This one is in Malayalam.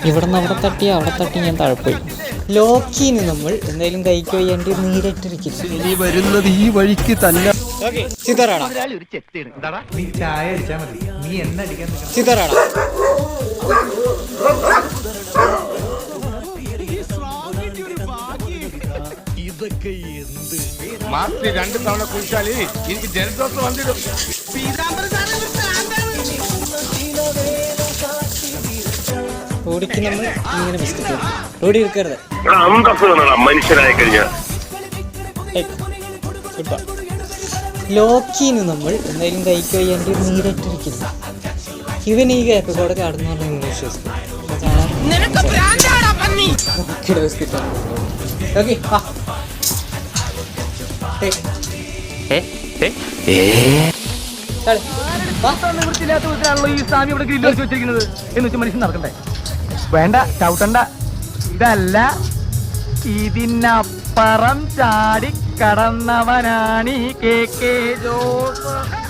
ഇവിടുന്ന് അവിടെ തട്ടി ഞാൻ താഴെപ്പോയി. ലോക്കിന്ന് നമ്മൾ എന്തായാലും കൈക്ക് വയ്യാണ്ട് നീരട്ടിരിക്കില്ല. ഇനി വരുന്നത് ഈ വഴിക്ക് തന്നെ. സിതാറാടാ സിതാറാടാ മാസത്തിൽ 2 തവണ കുളിച്ചാല് എനിക്ക് ജലദോഷം വന്നിടും. റോഡിക്ക് നമ്മൾ ഇങ്ങനെ ബിസ്ക്കറ്റ് റോഡി എടുക്കരുത്. മനുഷ്യനായി കഴിഞ്ഞാൽ ലോക്കിന്ന് നമ്മൾ എന്തായാലും കൈക്ക് വയ്യാണ്ട് നീരട്ടിരിക്കില്ല. ഇവൻ ഈ ഗ്യാപ്പ് കൂടെ കടന്നു പറഞ്ഞ വിശ്വസിക്കും. മനുഷ്യൻ നടക്കണ്ടേ? വേണ്ട, ചവിട്ടണ്ട. ഇതല്ല, ഇതിനപ്പുറം ചാടി കടന്നവനാണ് ഈ കെ ജോസ്.